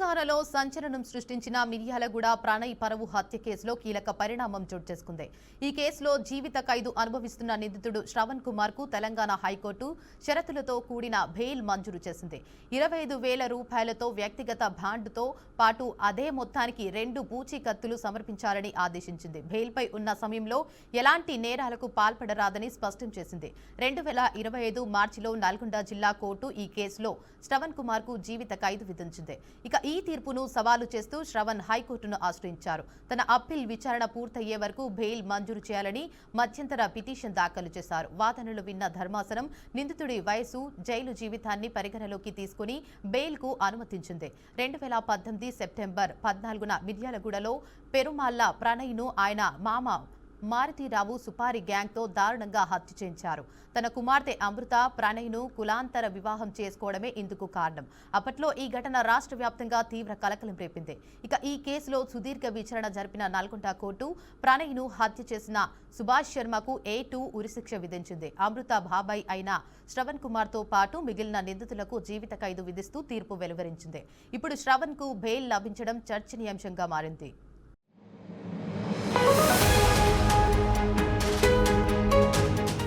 తెలంగాణలో సంచలనం సృష్టించిన మిర్యాలగూడ ప్రణయ్ పరువు హత్య కేసులో కీలక పరిణామం చోటు చేసుకుంది. ఈ కేసులో జీవిత ఖైదు అనుభవిస్తున్న నిందితుడు శ్రవణ్ కుమార్ కు తెలంగాణ హైకోర్టు షరతులతో కూడిన బెయిల్ మంజూరు చేసింది. 25,000 రూపాయలతో వ్యక్తిగత బాండ్తో పాటు అదే మొత్తానికి 2 పూచీకత్తులు సమర్పించాలని ఆదేశించింది. బెయిల్పై ఉన్న సమయంలో ఎలాంటి నేరాలకు పాల్పడరాదని స్పష్టం చేసింది. 2025 మార్చిలో నల్గొండ జిల్లా కోర్టు ఈ కేసులో శ్రవణ్ కుమార్ కు జీవిత ఖైదు విధించింది. ఇక ఈ తీర్పును సవాలు చేస్తూ శ్రవణ్ హైకోర్టును ఆశ్రయించారు. తన అప్పీల్ విచారణ పూర్తయ్యే వరకు బెయిల్ మంజూరు చేయాలని మధ్యంతర పిటిషన్ దాఖలు చేశారు. వాదనలు విన్న ధర్మాసనం నిందితుడి వయసు, జైలు జీవితాన్ని పరిగణలోకి తీసుకుని బెయిల్ కు అనుమతించింది. 2018 సెప్టెంబర్ 14న మిర్యాలగూడలో పెరుమాళ్ల ప్రణయ్ను ఆయన మామ మారుతీరావు సుపారి గ్యాంగ్తో దారుణంగా హత్య చేయించారు. తన కుమార్తె అమృత ప్రణయ్ను కులాంతర వివాహం చేసుకోవడమే ఇందుకు కారణం. అప్పట్లో ఈ ఘటన రాష్ట్ర వ్యాప్తంగా తీవ్ర కలకలం రేపింది. ఇక ఈ కేసులో సుదీర్ఘ విచారణ జరిపిన నల్గొండ కోర్టు ప్రణయ్ను హత్య చేసిన సుభాష్ శర్మకు A2 ఉరిశిక్ష విధించింది. అమృత బాబాయ్ అయిన శ్రవణ్ కుమార్ తో పాటు మిగిలిన నిందితులకు జీవిత ఖైదు విధిస్తూ తీర్పు వెలువరించింది. ఇప్పుడు శ్రవణ్ కు బెయిల్ లభించడం చర్చనీయాంశంగా మారింది.